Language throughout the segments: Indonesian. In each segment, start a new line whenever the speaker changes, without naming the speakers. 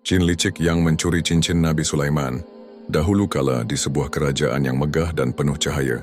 Jin licik yang mencuri cincin Nabi Sulaiman. Dahulu kala di sebuah kerajaan yang megah dan penuh cahaya,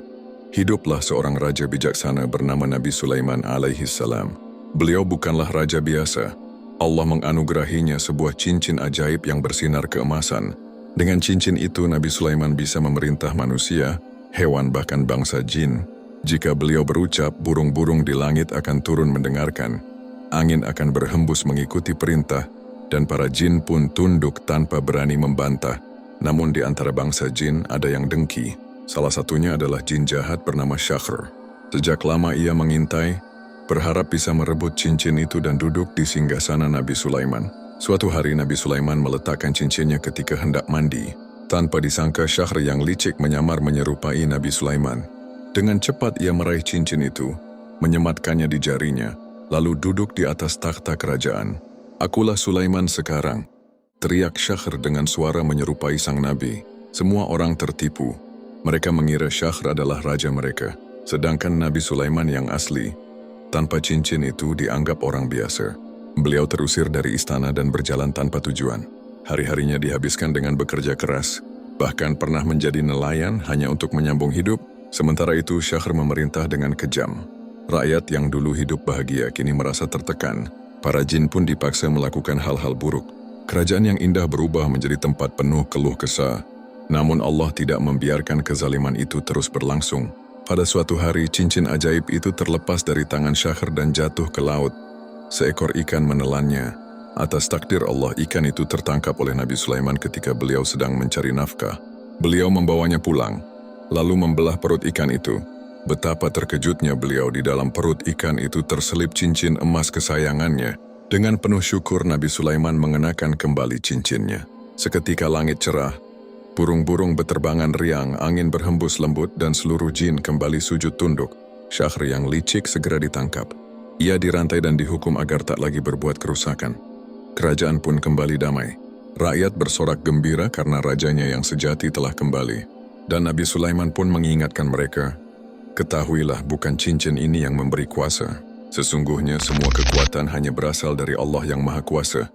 hiduplah seorang raja bijaksana bernama Nabi Sulaiman alaihi salam. Beliau bukanlah raja biasa. Allah menganugerahinya sebuah cincin ajaib yang bersinar keemasan. Dengan cincin itu Nabi Sulaiman bisa memerintah manusia, hewan bahkan bangsa jin. Jika beliau berucap, burung-burung di langit akan turun mendengarkan. Angin akan berhembus mengikuti perintah, dan para jin pun tunduk tanpa berani membantah. Namun di antara bangsa jin ada yang dengki. Salah satunya adalah jin jahat bernama Syakhr. Sejak lama ia mengintai, berharap bisa merebut cincin itu dan duduk di singgasana Nabi Sulaiman. Suatu hari Nabi Sulaiman meletakkan cincinnya ketika hendak mandi. Tanpa disangka Syakhr yang licik menyamar menyerupai Nabi Sulaiman. Dengan cepat ia meraih cincin itu, menyematkannya di jarinya, lalu duduk di atas takhta kerajaan. "Akulah Sulaiman sekarang," teriak Syakhr dengan suara menyerupai sang Nabi. Semua orang tertipu. Mereka mengira Syakhr adalah raja mereka, sedangkan Nabi Sulaiman yang asli, tanpa cincin itu dianggap orang biasa. Beliau terusir dari istana dan berjalan tanpa tujuan. Hari-harinya dihabiskan dengan bekerja keras, bahkan pernah menjadi nelayan hanya untuk menyambung hidup. Sementara itu Syakhr memerintah dengan kejam. Rakyat yang dulu hidup bahagia kini merasa tertekan. Para jin pun dipaksa melakukan hal-hal buruk. Kerajaan yang indah berubah menjadi tempat penuh keluh kesah. Namun Allah tidak membiarkan kezaliman itu terus berlangsung. Pada suatu hari, cincin ajaib itu terlepas dari tangan Syakhr dan jatuh ke laut. Seekor ikan menelannya. Atas takdir Allah, ikan itu tertangkap oleh Nabi Sulaiman ketika beliau sedang mencari nafkah. Beliau membawanya pulang, lalu membelah perut ikan itu. Betapa terkejutnya beliau, di dalam perut ikan itu terselip cincin emas kesayangannya. Dengan penuh syukur Nabi Sulaiman mengenakan kembali cincinnya. Seketika langit cerah, burung-burung beterbangan riang, angin berhembus lembut dan seluruh jin kembali sujud tunduk. Syakhr yang licik segera ditangkap. Ia dirantai dan dihukum agar tak lagi berbuat kerusakan. Kerajaan pun kembali damai. Rakyat bersorak gembira karena rajanya yang sejati telah kembali. Dan Nabi Sulaiman pun mengingatkan mereka, "Ketahuilah bukan cincin ini yang memberi kuasa. Sesungguhnya semua kekuatan hanya berasal dari Allah yang Maha Kuasa."